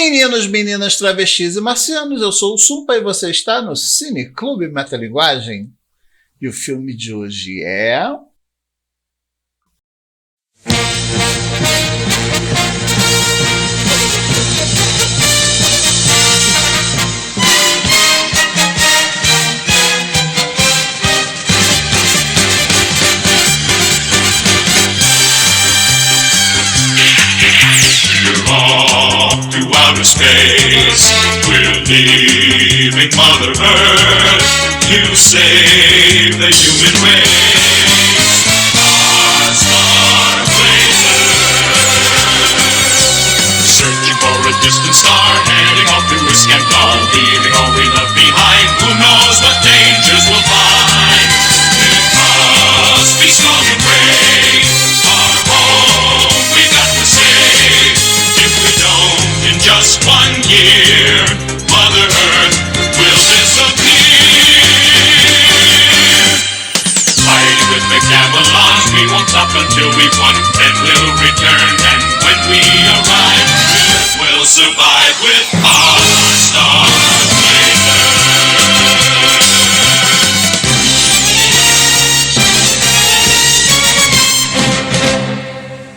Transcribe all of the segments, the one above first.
Meninos, meninas, travestis e marcianos, eu sou o Sumpa e você está no Cine Clube Metalinguagem. E o filme de hoje é... Outer space, we're leaving Mother Earth to save the human race. Our star blazers, searching for a distant star, heading off to risk and dawn, leaving all we love behind. Who knows what dangers we'll find? We must be strong and brave. Our home we got to save. If we don't, in just 1 year, Mother Earth will disappear. Fighting with the Gamelons, we won't stop until we've won. Then we'll return, and when we arrive, we'll survive with our Star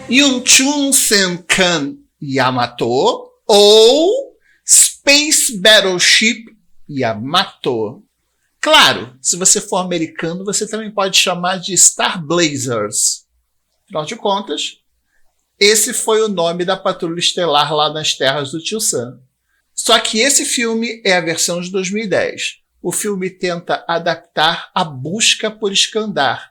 Yun-Chun Sen-Kan Yamato ou Space Battleship Yamato. Claro, se você for americano, você também pode chamar de Star Blazers. Afinal de contas, esse foi o nome da patrulha estelar lá nas terras do Tio Sam. Só que esse filme é a versão de 2010. O filme tenta adaptar A Busca por Skandar.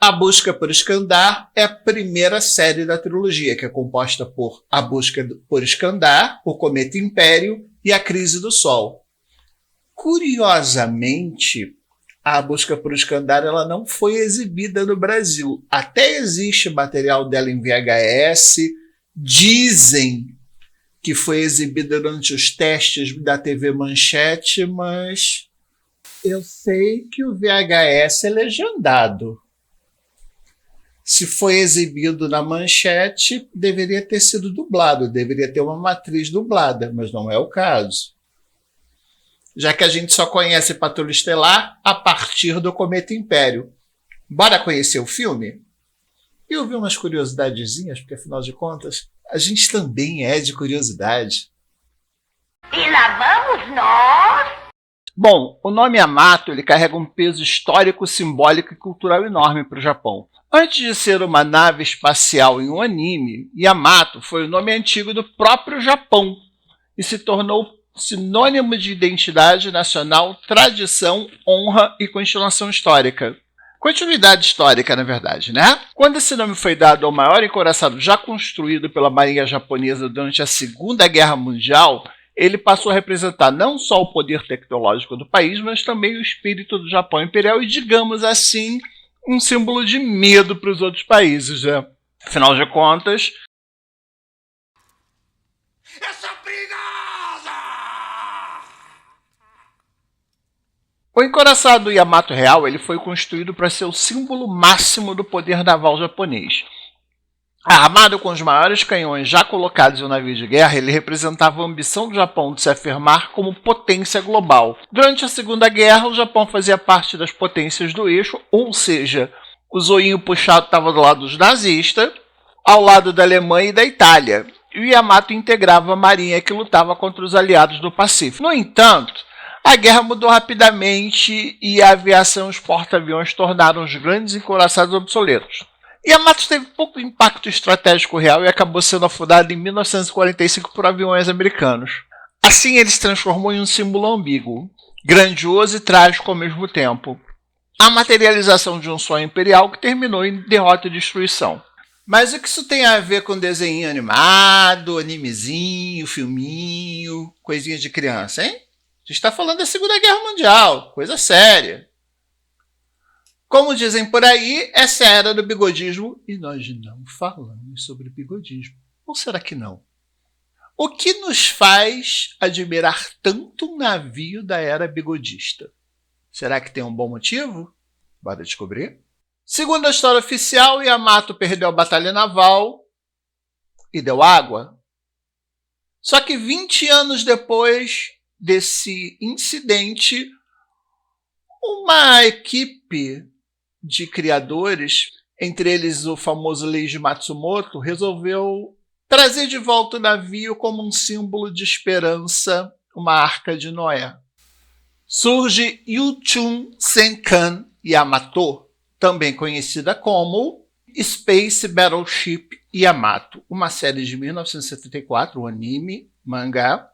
A Busca por Skandar é a primeira série da trilogia, que é composta por A Busca por Skandar, O Cometa Império e A Crise do Sol. Curiosamente, A Busca por Skandar ela não foi exibida no Brasil. Até existe material dela em VHS, dizem que foi exibida durante os testes da TV Manchete, mas eu sei que o VHS é legendado. Se foi exibido na Manchete, deveria ter sido dublado, deveria ter uma matriz dublada, mas não é o caso. Já que a gente só conhece Patrulha Estelar a partir do Cometa Império. Bora conhecer o filme? E ouvir umas curiosidadezinhas, porque afinal de contas, a gente também é de curiosidade. E lá vamos nós! Bom, o nome Yamato ele carrega um peso histórico, simbólico e cultural enorme para o Japão. Antes de ser uma nave espacial em um anime, Yamato foi o nome antigo do próprio Japão e se tornou sinônimo de identidade nacional, tradição, honra e continuação histórica. Continuidade histórica, na verdade, né? Quando esse nome foi dado ao maior encouraçado já construído pela Marinha Japonesa durante a Segunda Guerra Mundial, ele passou a representar não só o poder tecnológico do país, mas também o espírito do Japão Imperial e, digamos assim, um símbolo de medo para os outros países, né? Afinal de contas... O encoraçado Yamato real ele foi construído para ser o símbolo máximo do poder naval japonês. Armado com os maiores canhões já colocados em um navio de guerra, ele representava a ambição do Japão de se afirmar como potência global. Durante a Segunda Guerra, o Japão fazia parte das potências do eixo, ou seja, o zoinho puxado estava do lado dos nazistas, ao lado da Alemanha e da Itália, e o Yamato integrava a marinha que lutava contra os aliados do Pacífico. No entanto, a guerra mudou rapidamente e a aviação e os porta-aviões tornaram os grandes encouraçados obsoletos. Yamato teve pouco impacto estratégico real e acabou sendo afundado em 1945 por aviões americanos. Assim, ele se transformou em um símbolo ambíguo, grandioso e trágico ao mesmo tempo. A materialização de um sonho imperial que terminou em derrota e destruição. Mas o que isso tem a ver com desenho animado, animezinho, filminho, coisinha de criança, hein? A gente está falando da Segunda Guerra Mundial, coisa séria. Como dizem por aí, essa é a era do bigodismo e nós não falamos sobre bigodismo. Ou será que não? O que nos faz admirar tanto um navio da era bigodista? Será que tem um bom motivo? Bora descobrir. Segundo a história oficial, Yamato perdeu a batalha naval e deu água. Só que 20 anos depois desse incidente, uma equipe de criadores, entre eles o famoso Leiji Matsumoto, resolveu trazer de volta o navio como um símbolo de esperança, uma arca de Noé. Surge Yuchun Senkan Yamato, também conhecida como Space Battleship Yamato, uma série de 1974, um anime, mangá.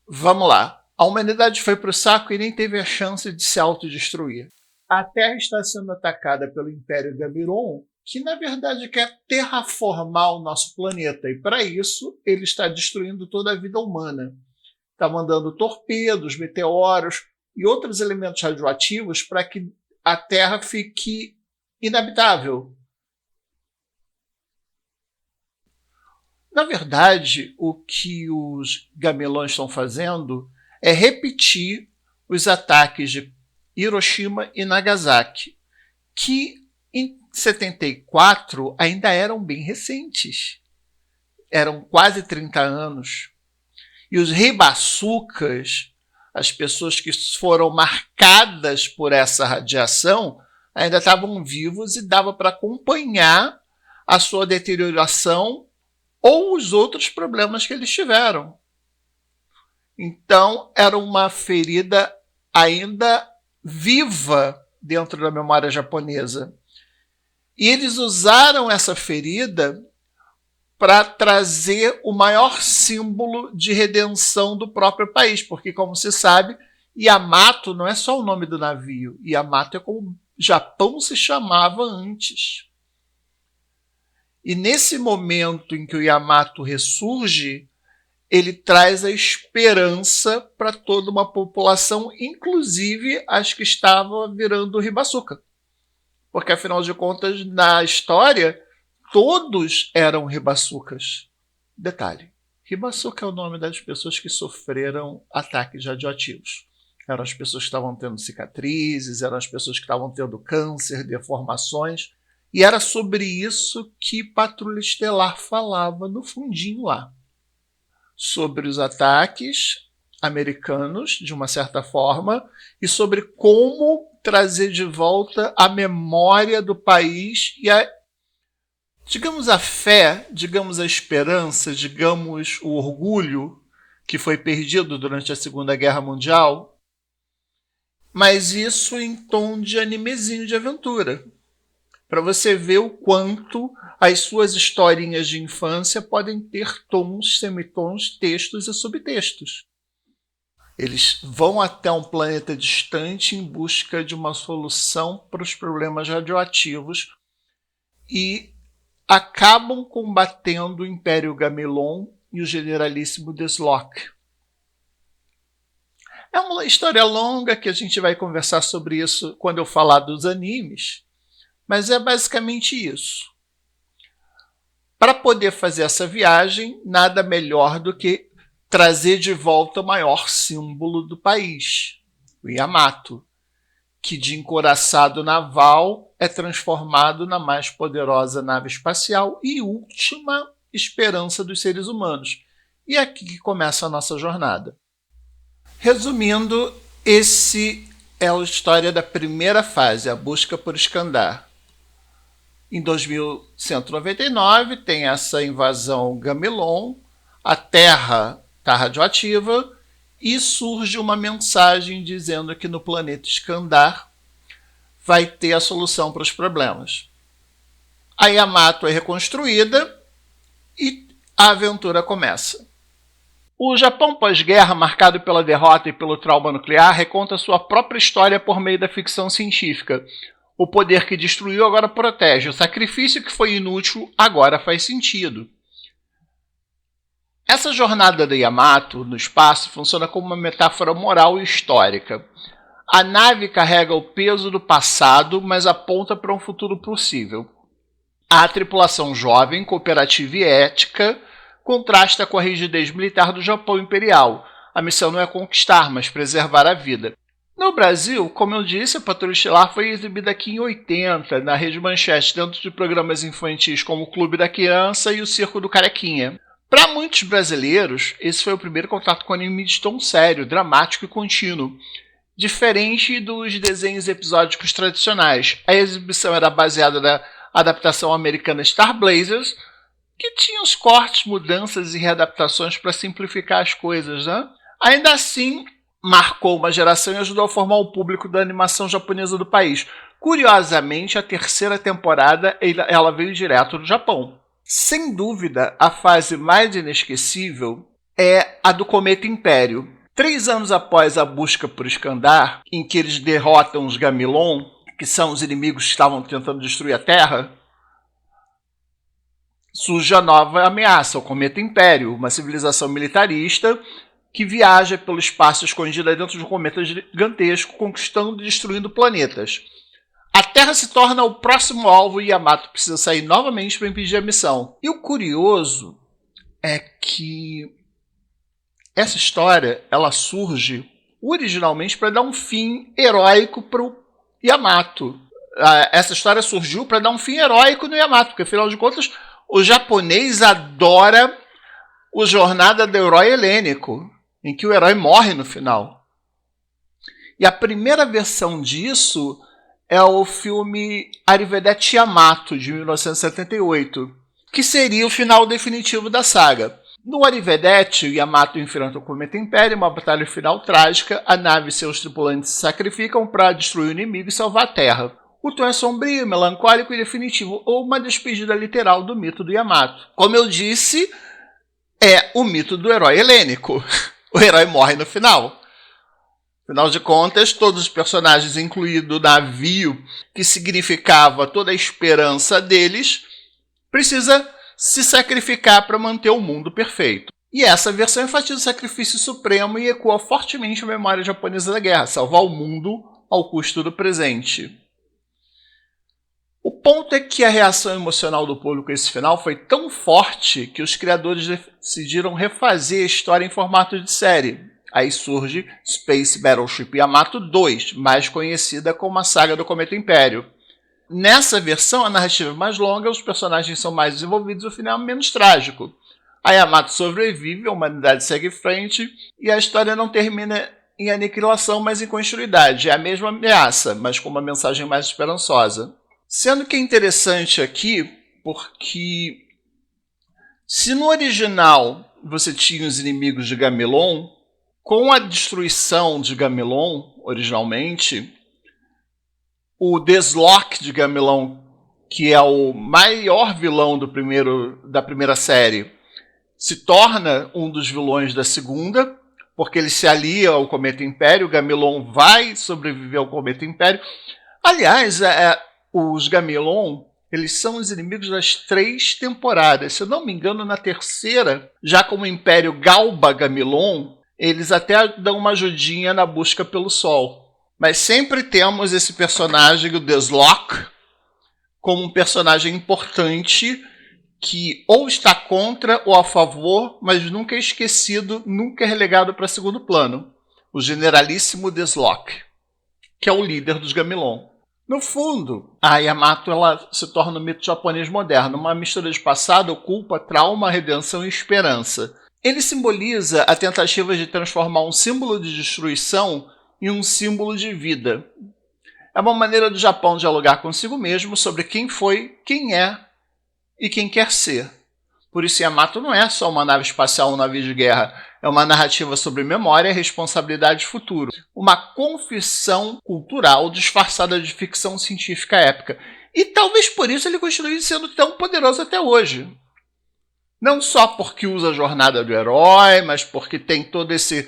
Vamos lá. A humanidade foi para o saco e nem teve a chance de se autodestruir. A Terra está sendo atacada pelo Império Gamiron, que na verdade quer terraformar o nosso planeta, e para isso ele está destruindo toda a vida humana. Está mandando torpedos, meteoros e outros elementos radioativos para que a Terra fique inabitável. Na verdade, o que os gamelões estão fazendo é repetir os ataques de Hiroshima e Nagasaki, que em 74 ainda eram bem recentes. Eram quase 30 anos. E os ribaçucas, as pessoas que foram marcadas por essa radiação, ainda estavam vivos e dava para acompanhar a sua deterioração ou os outros problemas que eles tiveram. Então, era uma ferida ainda viva dentro da memória japonesa. E eles usaram essa ferida para trazer o maior símbolo de redenção do próprio país, porque, como se sabe, Yamato não é só o nome do navio. Yamato é como o Japão se chamava antes. E nesse momento em que o Yamato ressurge, ele traz a esperança para toda uma população, inclusive as que estavam virando ribaçuca. Porque, afinal de contas, na história, todos eram ribaçucas. Detalhe, ribaçuca é o nome das pessoas que sofreram ataques radioativos. Eram as pessoas que estavam tendo cicatrizes, eram as pessoas que estavam tendo câncer, deformações. E era sobre isso que Patrulha Estelar falava no fundinho lá. Sobre os ataques americanos, de uma certa forma, e sobre como trazer de volta a memória do país e digamos a fé, digamos a esperança, digamos o orgulho que foi perdido durante a Segunda Guerra Mundial, mas isso em tom de animezinho de aventura, para você ver o quanto as suas historinhas de infância podem ter tons, semitons, textos e subtextos. Eles vão até um planeta distante em busca de uma solução para os problemas radioativos e acabam combatendo o Império Gamilon e o Generalíssimo Deslocke. É uma história longa que a gente vai conversar sobre isso quando eu falar dos animes, mas é basicamente isso. Para poder fazer essa viagem, nada melhor do que trazer de volta o maior símbolo do país, o Yamato, que de encouraçado naval é transformado na mais poderosa nave espacial e última esperança dos seres humanos. E é aqui que começa a nossa jornada. Resumindo, esse é a história da primeira fase, a busca por Skandar. Em 2199 tem essa invasão Gamilon, a Terra está radioativa e surge uma mensagem dizendo que no planeta Skandar vai ter a solução para os problemas. A Yamato é reconstruída e a aventura começa. O Japão pós-guerra, marcado pela derrota e pelo trauma nuclear, reconta sua própria história por meio da ficção científica. O poder que destruiu agora protege, o sacrifício que foi inútil agora faz sentido. Essa jornada da Yamato no espaço funciona como uma metáfora moral e histórica. A nave carrega o peso do passado, mas aponta para um futuro possível. A tripulação jovem, cooperativa e ética contrasta com a rigidez militar do Japão imperial. A missão não é conquistar, mas preservar a vida. No Brasil, como eu disse, a Patrulha Estelar foi exibida aqui em 80, na Rede Manchete, dentro de programas infantis como o Clube da Criança e o Circo do Carequinha. Para muitos brasileiros, esse foi o primeiro contato com anime de tom sério, dramático e contínuo, diferente dos desenhos episódicos tradicionais. A exibição era baseada na adaptação americana Star Blazers, que tinha os cortes, mudanças e readaptações para simplificar as coisas, né? Ainda assim, marcou uma geração e ajudou a formar o público da animação japonesa do país. Curiosamente, a terceira temporada ela veio direto do Japão. Sem dúvida, a fase mais inesquecível é a do Cometa Império. 3 anos após a busca por Skandar, em que eles derrotam os Gamilon, que são os inimigos que estavam tentando destruir a Terra, surge a nova ameaça, o Cometa Império, uma civilização militarista que viaja pelo espaço escondida dentro de um cometa gigantesco, conquistando e destruindo planetas. A Terra se torna o próximo alvo e Yamato precisa sair novamente para impedir a missão. E o curioso é que essa história ela surge originalmente para dar um fim heróico para o Yamato. Essa história surgiu para dar um fim heróico no Yamato, porque afinal de contas o japonês adora a jornada do herói helênico, em que o herói morre no final. E a primeira versão disso é o filme Arrivederci Yamato, de 1978, que seria o final definitivo da saga. No Arrivederci, Yamato enfrenta o Cometa Império, uma batalha final trágica, a nave e seus tripulantes se sacrificam para destruir o inimigo e salvar a Terra. O tom é sombrio, melancólico e definitivo, ou uma despedida literal do mito do Yamato. Como eu disse, é o mito do herói helênico. O herói morre no final. Afinal de contas, todos os personagens, incluído o navio, que significava toda a esperança deles, precisa se sacrificar para manter o mundo perfeito. E essa versão enfatiza o sacrifício supremo e ecoa fortemente a memória japonesa da guerra, salvar o mundo ao custo do presente. O ponto é que a reação emocional do público a esse final foi tão forte que os criadores decidiram refazer a história em formato de série. Aí surge Space Battleship Yamato 2, mais conhecida como a saga do Cometa Império. Nessa versão, a narrativa é mais longa, os personagens são mais desenvolvidos e o final é menos trágico. A Yamato sobrevive, a humanidade segue em frente e a história não termina em aniquilação, mas em continuidade. É a mesma ameaça, mas com uma mensagem mais esperançosa. Sendo que é interessante aqui, porque se no original você tinha os inimigos de Gamilon, com a destruição de Gamilon, originalmente, o Deslocke de Gamilon, que é o maior vilão da primeira série, se torna um dos vilões da segunda, porque ele se alia ao Cometa Império, Gamilon vai sobreviver ao Cometa Império. Aliás, os Gamilon, eles são os inimigos das 3 temporadas. Se eu não me engano, na terceira, já como Império Galba Gamilon, eles até dão uma ajudinha na busca pelo Sol. Mas sempre temos esse personagem, o Deslocke, como um personagem importante que ou está contra ou a favor, mas nunca é esquecido, nunca é relegado para segundo plano. O Generalíssimo Deslocke, que é o líder dos Gamilon. No fundo, a Yamato ela se torna um mito japonês moderno, uma mistura de passado, culpa, trauma, redenção e esperança. Ele simboliza a tentativa de transformar um símbolo de destruição em um símbolo de vida. É uma maneira do Japão dialogar consigo mesmo sobre quem foi, quem é e quem quer ser. Por isso, Yamato não é só uma nave espacial ou um navio de guerra, é uma narrativa sobre memória, responsabilidade e futuro. Uma confissão cultural disfarçada de ficção científica épica. E talvez por isso ele continue sendo tão poderoso até hoje. Não só porque usa a jornada do herói, mas porque tem toda essa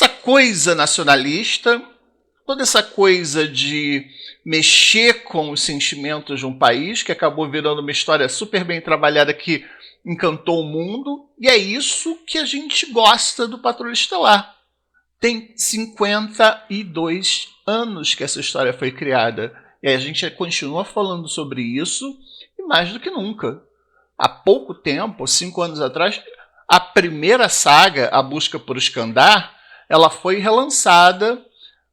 coisa nacionalista, toda essa coisa de mexer com os sentimentos de um país, que acabou virando uma história super bem trabalhada que encantou o mundo. E é isso que a gente gosta do Patrulha Estelar. Tem 52 anos que essa história foi criada. E a gente continua falando sobre isso, e mais do que nunca. Há pouco tempo, 5 anos atrás, a primeira saga, A Busca por Skandar, ela foi relançada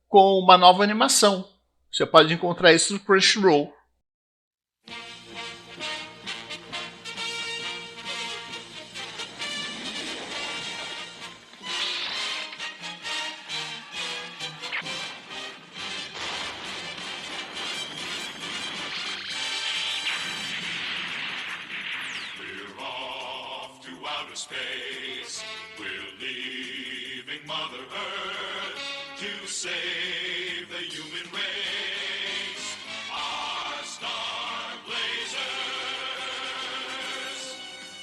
com uma nova animação. Você pode encontrar isso no Crunchyroll. outer space. We're leaving Mother Earth to save the human race. Our star blazers,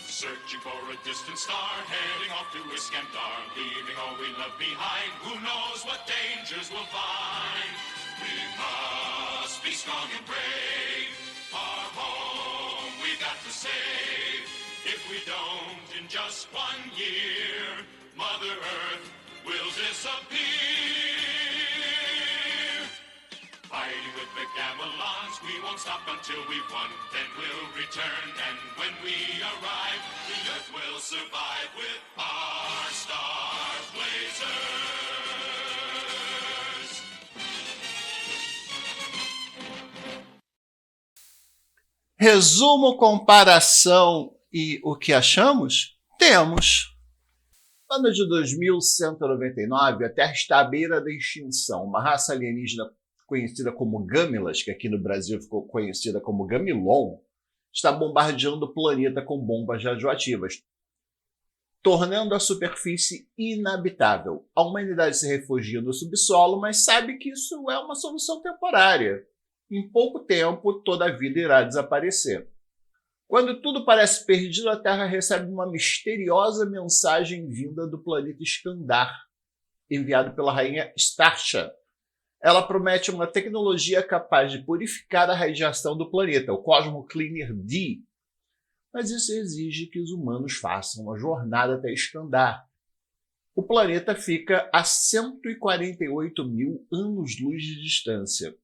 searching for a distant star, heading off to Iskandar, leaving all we love behind. Who knows what dangers we'll find? We must be strong and brave. Our home we got to save. If we don't, in just 1 year, Mother Earth will disappear. Fighting with the Gamelons, we won't stop until we've won. Then we'll return, and when we arrive, the Earth will survive with our Star Blazers. Resumo, comparação e o que achamos? Temos. No ano de 2199, a Terra está à beira da extinção. Uma raça alienígena conhecida como Gamilas, que aqui no Brasil ficou conhecida como Gamilon, está bombardeando o planeta com bombas radioativas, tornando a superfície inabitável. A humanidade se refugia no subsolo, mas sabe que isso é uma solução temporária. Em pouco tempo, toda a vida irá desaparecer. Quando tudo parece perdido, a Terra recebe uma misteriosa mensagem vinda do planeta Iskandar, enviado pela rainha Starsha. Ela promete uma tecnologia capaz de purificar a radiação do planeta, o Cosmo Cleaner D. Mas isso exige que os humanos façam uma jornada até Iskandar. O planeta fica a 148 mil anos-luz de distância.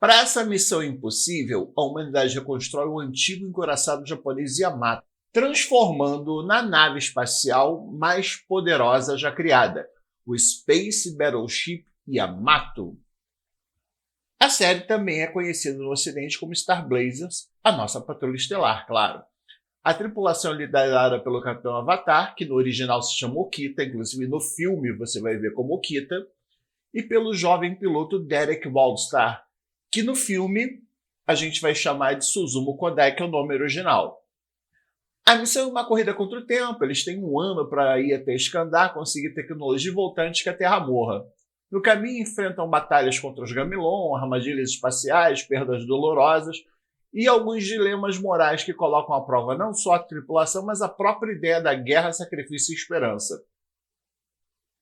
Para essa missão impossível, a humanidade reconstrói o antigo encoraçado japonês Yamato, transformando-o na nave espacial mais poderosa já criada, o Space Battleship Yamato. A série também é conhecida no Ocidente como Star Blazers, a nossa patrulha estelar, claro. A tripulação é liderada pelo Capitão Avatar, que no original se chama Okita, inclusive no filme você vai ver como Okita, e pelo jovem piloto Derek Waldstar, que no filme a gente vai chamar de Suzumu Kodai, que é o nome original. A missão é uma corrida contra o tempo, eles têm 1 ano para ir até Iskandar, conseguir tecnologia e voltar antes que a Terra morra. No caminho enfrentam batalhas contra os Gamilon, armadilhas espaciais, perdas dolorosas e alguns dilemas morais que colocam à prova não só a tripulação, mas a própria ideia da guerra, sacrifício e esperança.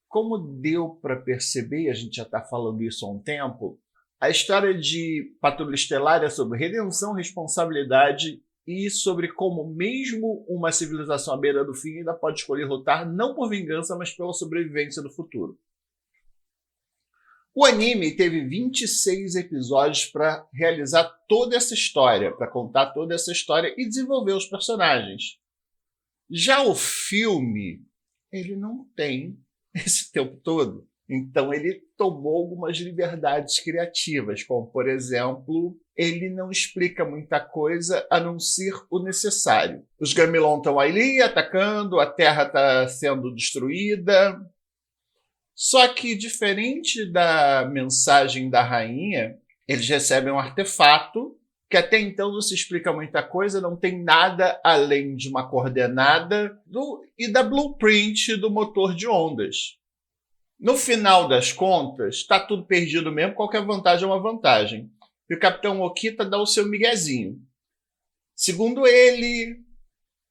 Como deu para perceber, e a gente já está falando isso há um tempo, a história de Patrulha Estelar é sobre redenção, responsabilidade e sobre como mesmo uma civilização à beira do fim ainda pode escolher lutar não por vingança, mas pela sobrevivência do futuro. O anime teve 26 episódios para realizar toda essa história, para contar toda essa história e desenvolver os personagens. Já o filme, ele não tem esse tempo todo. Então ele tomou algumas liberdades criativas, como, por exemplo, ele não explica muita coisa a não ser o necessário. Os Gamilon estão ali atacando, a Terra está sendo destruída. Só que, diferente da mensagem da rainha, eles recebem um artefato que até então não se explica muita coisa, não tem nada além de uma coordenada e da blueprint do motor de ondas. No final das contas, está tudo perdido mesmo, qualquer vantagem é uma vantagem. E o Capitão Okita dá o seu miguezinho. Segundo ele,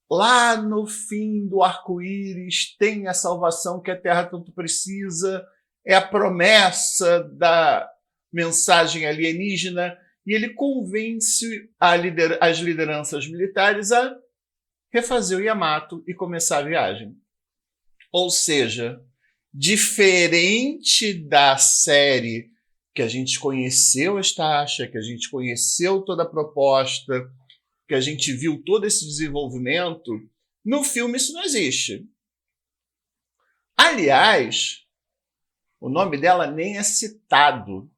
lá no fim do arco-íris tem a salvação que a Terra tanto precisa, é a promessa da mensagem alienígena, e ele convence as lideranças militares a refazer o Yamato e começar a viagem. Ou seja, diferente da série que a gente conheceu a Starsha, que a gente conheceu toda a proposta, que a gente viu todo esse desenvolvimento, no filme isso não existe. Aliás, o nome dela nem é citado.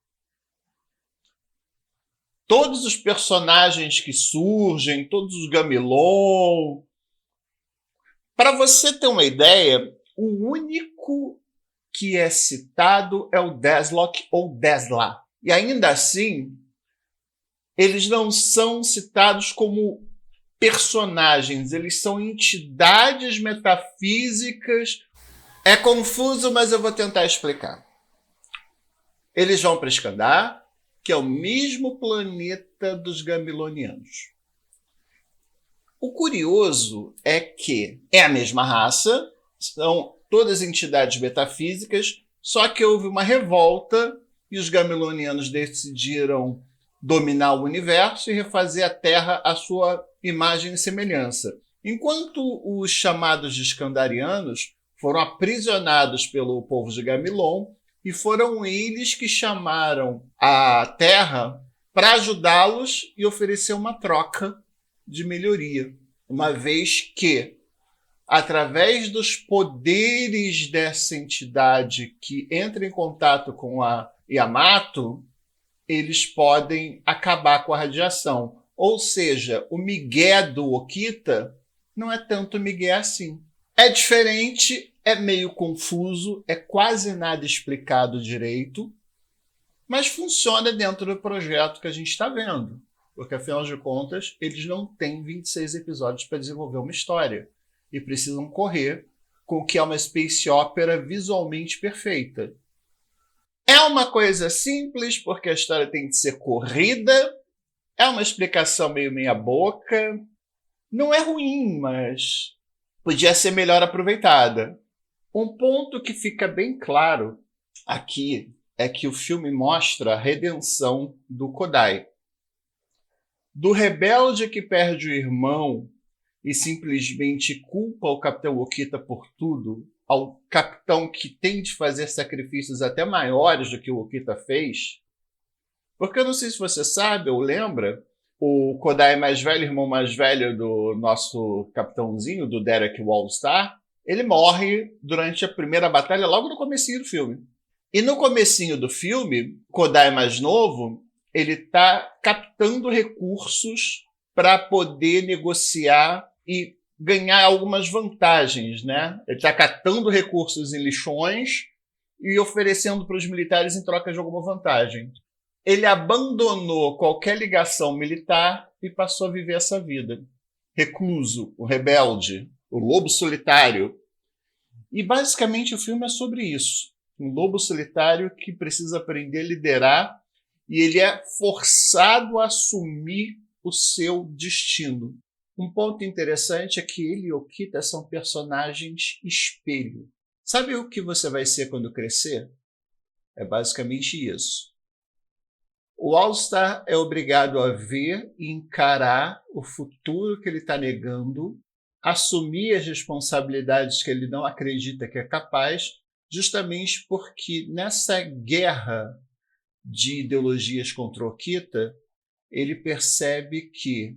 Todos os personagens que surgem, todos os Gamilon... Para você ter uma ideia, o único que é citado é o Deslok ou Desla. E ainda assim, eles não são citados como personagens, eles são entidades metafísicas. É confuso, mas eu vou tentar explicar. Eles vão para Skandar, que é o mesmo planeta dos Gamilonianos. O curioso é que é a mesma raça, são todas entidades metafísicas, só que houve uma revolta e os Gamilonianos decidiram dominar o universo e refazer a Terra à sua imagem e semelhança. Enquanto os chamados de Skandarianos foram aprisionados pelo povo de Gamilon, e foram eles que chamaram a Terra para ajudá-los e oferecer uma troca de melhoria. Uma vez que, através dos poderes dessa entidade que entra em contato com a Yamato, eles podem acabar com a radiação. Ou seja, o migué do Okita não é tanto migué assim. É diferente, é meio confuso, é quase nada explicado direito, mas funciona dentro do projeto que a gente está vendo. Porque, afinal de contas, eles não têm 26 episódios para desenvolver uma história. E precisam correr com o que é uma space opera visualmente perfeita. É uma coisa simples, porque a história tem que ser corrida. É uma explicação meio meia boca. Não é ruim, mas podia ser melhor aproveitada. Um ponto que fica bem claro aqui é que o filme mostra a redenção do Kodai. Do rebelde que perde o irmão e simplesmente culpa o Capitão Okita por tudo, ao capitão que tem de fazer sacrifícios até maiores do que o Okita fez. Porque eu não sei se você sabe ou lembra, o Kodai mais velho, irmão mais velho do nosso capitãozinho, do Derek Wallstar, ele morre durante a primeira batalha, logo no comecinho do filme. E no comecinho do filme, Kodai mais novo, ele está captando recursos para poder negociar e ganhar algumas vantagens, né? Ele está catando recursos em lixões e oferecendo para os militares em troca de alguma vantagem. Ele abandonou qualquer ligação militar e passou a viver essa vida. Recluso, o rebelde, o lobo solitário. E basicamente o filme é sobre isso. Um lobo solitário que precisa aprender a liderar e ele é forçado a assumir o seu destino. Um ponto interessante é que ele e Okita são personagens espelho. Sabe o que você vai ser quando crescer? É basicamente isso. O All-Star é obrigado a ver e encarar o futuro que ele está negando, assumir as responsabilidades que ele não acredita que é capaz, justamente porque nessa guerra de ideologias contra o Okita, ele percebe que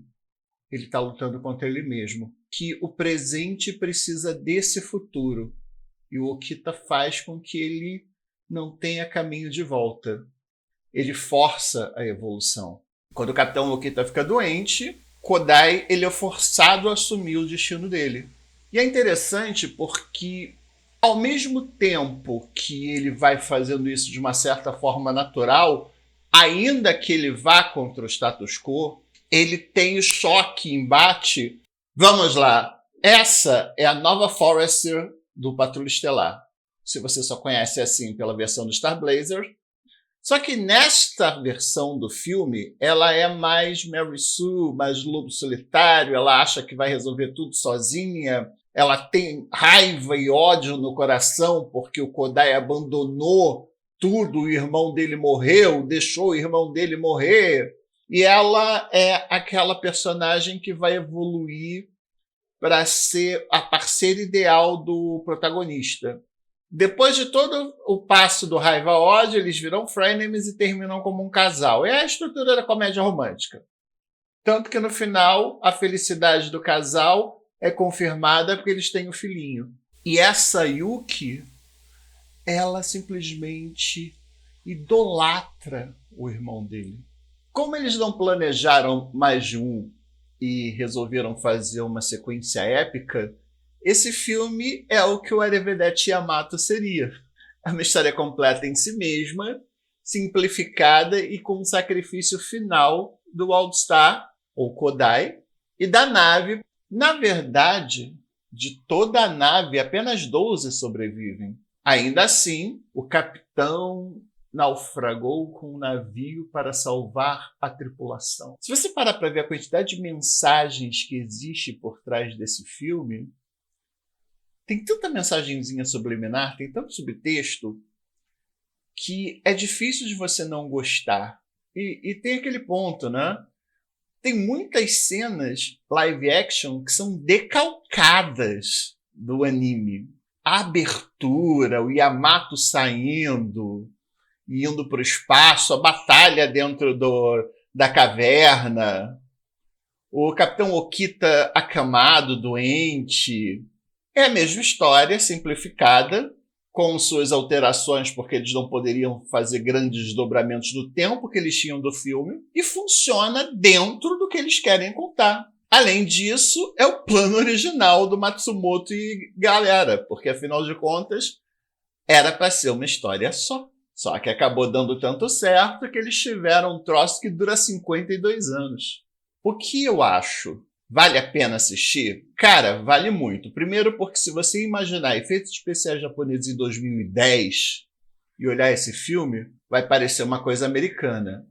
ele está lutando contra ele mesmo, que o presente precisa desse futuro, e o Okita faz com que ele não tenha caminho de volta. Ele força a evolução. Quando o Capitão Okita fica doente, Kodai ele é forçado a assumir o destino dele. E é interessante porque, ao mesmo tempo que ele vai fazendo isso de uma certa forma natural, ainda que ele vá contra o status quo, ele tem o choque, embate. Vamos lá, essa é a nova Forrester do Patrulha Estelar. Se você só conhece assim pela versão do Star Blazer. Só que nesta versão do filme, ela é mais Mary Sue, mais lobo solitário, ela acha que vai resolver tudo sozinha, ela tem raiva e ódio no coração porque o Kodai abandonou tudo, o irmão dele morreu, deixou o irmão dele morrer. E ela é aquela personagem que vai evoluir para ser a parceira ideal do protagonista. Depois de todo o passo do raiva-ódio, eles viram frenemies e terminam como um casal. É a estrutura da comédia romântica. Tanto que no final, a felicidade do casal é confirmada porque eles têm um filhinho. E essa Yuki, ela simplesmente idolatra o irmão dele. Como eles não planejaram mais de um e resolveram fazer uma sequência épica, esse filme é o que o Arrivederci Yamato seria. É uma história completa em si mesma, simplificada e com um sacrifício final do All-Star, ou Kodai, E da nave, na verdade, de toda a nave, apenas 12 sobrevivem. Ainda assim, o capitão naufragou com um navio para salvar a tripulação. Se você parar para ver a quantidade de mensagens que existe por trás desse filme, tem tanta mensagenzinha subliminar, tem tanto subtexto, que é difícil de você não gostar. E tem aquele ponto, né? Tem muitas cenas live action que são decalcadas do anime. A abertura, o Yamato saindo, indo para o espaço, a batalha dentro da caverna, o Capitão Okita acamado, doente. É a mesma história, simplificada, com suas alterações, porque eles não poderiam fazer grandes desdobramentos do tempo que eles tinham do filme, e funciona dentro do que eles querem contar. Além disso, é o plano original do Matsumoto e galera, porque, afinal de contas, era para ser uma história só. Só que acabou dando tanto certo que eles tiveram um troço que dura 52 anos. O que eu acho? Vale a pena assistir? Cara, vale muito. Primeiro porque se você imaginar efeitos especiais japoneses em 2010 e olhar esse filme, vai parecer uma coisa americana.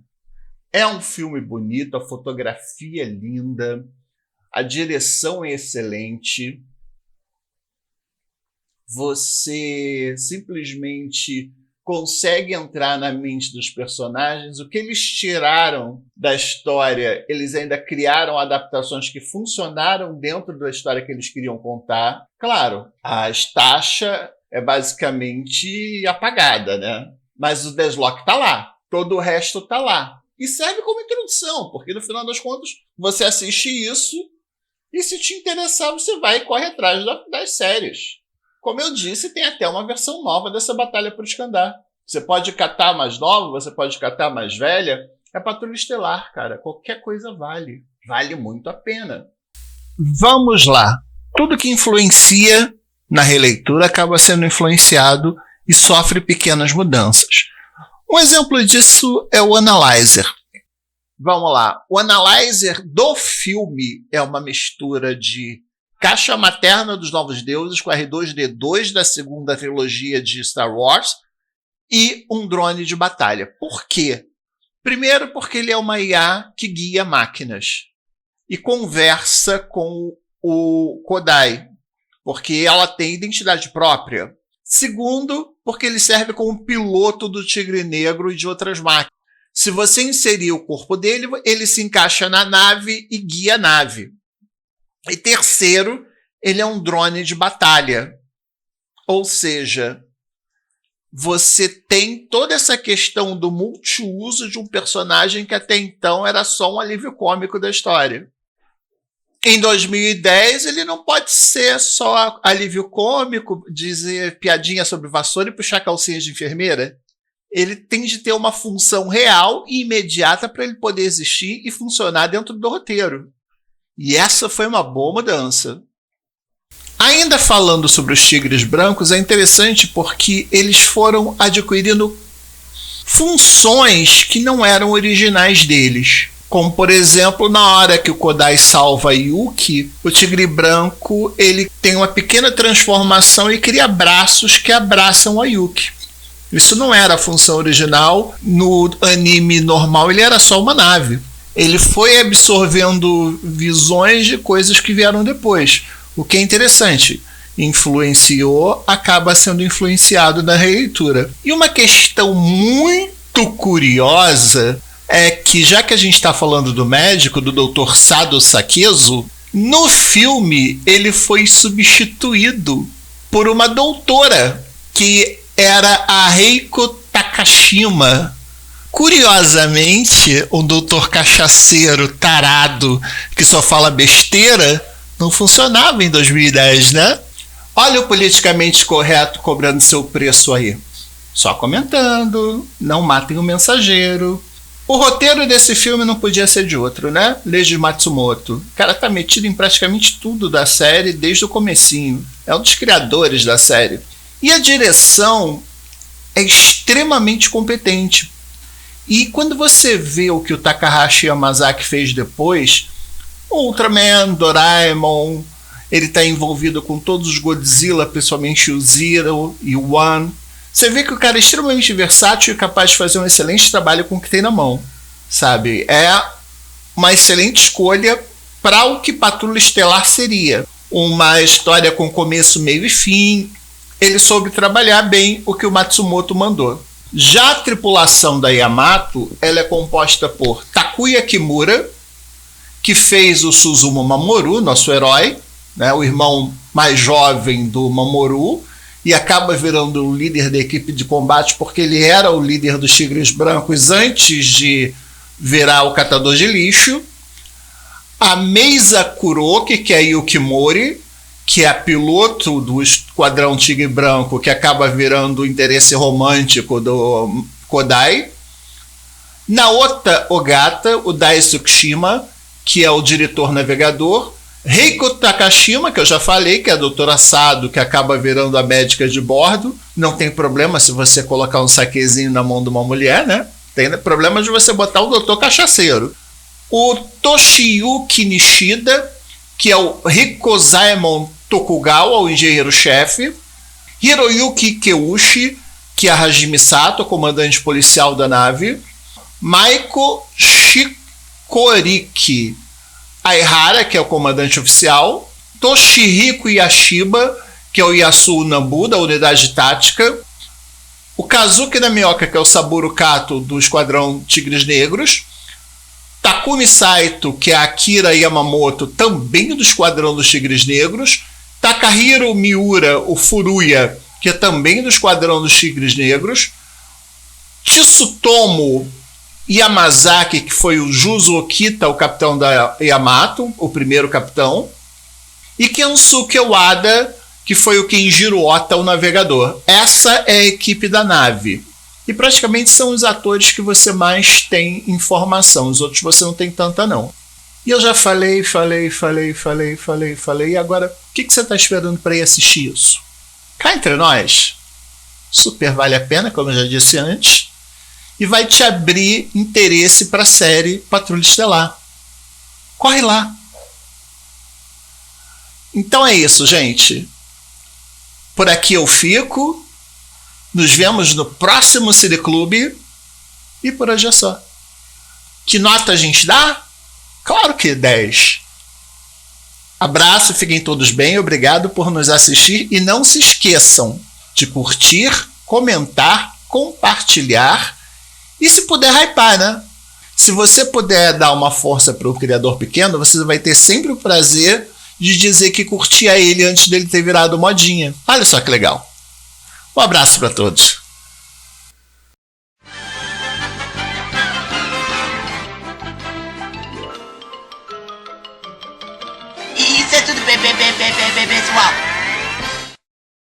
É um filme bonito, a fotografia é linda, a direção é excelente. Você simplesmente consegue entrar na mente dos personagens. O que eles tiraram da história, eles ainda criaram adaptações que funcionaram dentro da história que eles queriam contar. Claro, a Tasha é basicamente apagada, né? Mas o Deathlock tá lá. Todo o resto tá lá. E serve como introdução, porque no final das contas você assiste isso e se te interessar você vai e corre atrás das séries. Como eu disse, tem até uma versão nova dessa Batalha por Skandar. Você pode catar mais nova, você pode catar mais velha. É Patrulha Estelar, cara. Qualquer coisa vale. Vale muito a pena. Vamos lá. Tudo que influencia na releitura acaba sendo influenciado e sofre pequenas mudanças. Um exemplo disso é o Analyzer. Vamos lá. O Analyzer do filme é uma mistura de Caixa Materna dos Novos Deuses com R2-D2 da segunda trilogia de Star Wars e um drone de batalha. Por quê? Primeiro porque ele é uma IA que guia máquinas e conversa com o Kodai, porque ela tem identidade própria. Segundo, porque ele serve como piloto do Tigre Negro e de outras máquinas. Se você inserir o corpo dele, ele se encaixa na nave e guia a nave. E terceiro, ele é um drone de batalha. Ou seja, você tem toda essa questão do multiuso de um personagem que até então era só um alívio cômico da história. Em 2010, ele não pode ser só alívio cômico, dizer piadinha sobre vassoura e puxar calcinhas de enfermeira. Ele tem de ter uma função real e imediata para ele poder existir e funcionar dentro do roteiro. E essa foi uma boa mudança. Ainda falando sobre os Tigres Brancos, é interessante porque eles foram adquirindo funções que não eram originais deles. Como, por exemplo, na hora que o Kodai salva a Yuki, o Tigre Branco ele tem uma pequena transformação e cria braços que abraçam a Yuki. Isso não era a função original. No anime normal, ele era só uma nave. Ele foi absorvendo visões de coisas que vieram depois. O que é interessante. Influenciou, acaba sendo influenciado na releitura. E uma questão muito curiosa é que, já que a gente está falando do médico, do Dr. Sado Sakezo, no filme ele foi substituído por uma doutora, que era a Reiko Takashima. Curiosamente, um doutor cachaceiro tarado que só fala besteira não funcionava em 2010, né? Olha o politicamente correto cobrando seu preço aí. Só comentando, não matem o mensageiro. O roteiro desse filme não podia ser de outro, né? Leiji Matsumoto. O cara tá metido em praticamente tudo da série desde o comecinho. É um dos criadores da série. E a direção é extremamente competente. E quando você vê o que o Takahashi Yamazaki fez depois, Ultraman, Doraemon, ele está envolvido com todos os Godzilla, principalmente o Zero e o One. Você vê que o cara é extremamente versátil e capaz de fazer um excelente trabalho com o que tem na mão, sabe? É uma excelente escolha para o que Patrulha Estelar seria. Uma história com começo, meio e fim. Ele soube trabalhar bem o que o Matsumoto mandou. Já a tripulação da Yamato, ela é composta por Takuya Kimura, que fez o Suzumu Mamoru, nosso herói, né, o irmão mais jovem do Mamoru, e acaba virando o líder da equipe de combate porque ele era o líder dos Tigres Brancos antes de virar o catador de lixo. A Meisa Kuroki, que é a Yukimori, que é a piloto do Esquadrão Tigre Branco, que acaba virando o interesse romântico do Kodai. Naota Ogata, o Dai Tsukishima, que é o diretor navegador. Reiko Takashima, que eu já falei, que é a doutora Sado, que acaba virando a médica de bordo. Não tem problema se você colocar um saquezinho na mão de uma mulher, né? Tem problema de você botar o doutor cachaceiro. O Toshiyuki Nishida, que é o Rikozaemon Tokugawa, o engenheiro-chefe. Hiroyuki Keushi, que é a Hajime Sato, comandante policial da nave. Maiko Shikoriki Aihara, que é o comandante oficial. Toshihiko Yashiba, que é o Yasuo Nambu, da unidade tática. O Kazuki Namioka, que é o Saburo Kato, do Esquadrão Tigres Negros. Takumi Saito, que é a Akira Yamamoto, também do Esquadrão dos Tigres Negros. Takahiro Miura, o Furuya, que é também do Esquadrão dos Tigres Negros. Tsutomu Yamazaki, que foi o Juzo Okita, o capitão da Yamato, o primeiro capitão. E Kensuke Wada, que foi o Kenjiro Ota, o navegador. Essa é a equipe da nave. E praticamente são os atores que você mais tem informação. Os outros você não tem tanta, não. E eu já falei. E agora, o que você está esperando para ir assistir isso? Cá entre nós, super vale a pena, como eu já disse antes. E vai te abrir interesse para a série Patrulha Estelar. Corre lá. Então é isso, gente. Por aqui eu fico. Nos vemos no próximo Cine Clube. E por hoje é só. Que nota a gente dá? Claro que 10. Abraço, fiquem todos bem. Obrigado por nos assistir. E não se esqueçam de curtir, comentar, compartilhar. E se puder, hypar, né? Se você puder dar uma força para o criador pequeno, você vai ter sempre o prazer de dizer que curtia ele antes dele ter virado modinha. Olha só que legal. Um abraço para todos. Isso é tudo, pessoal.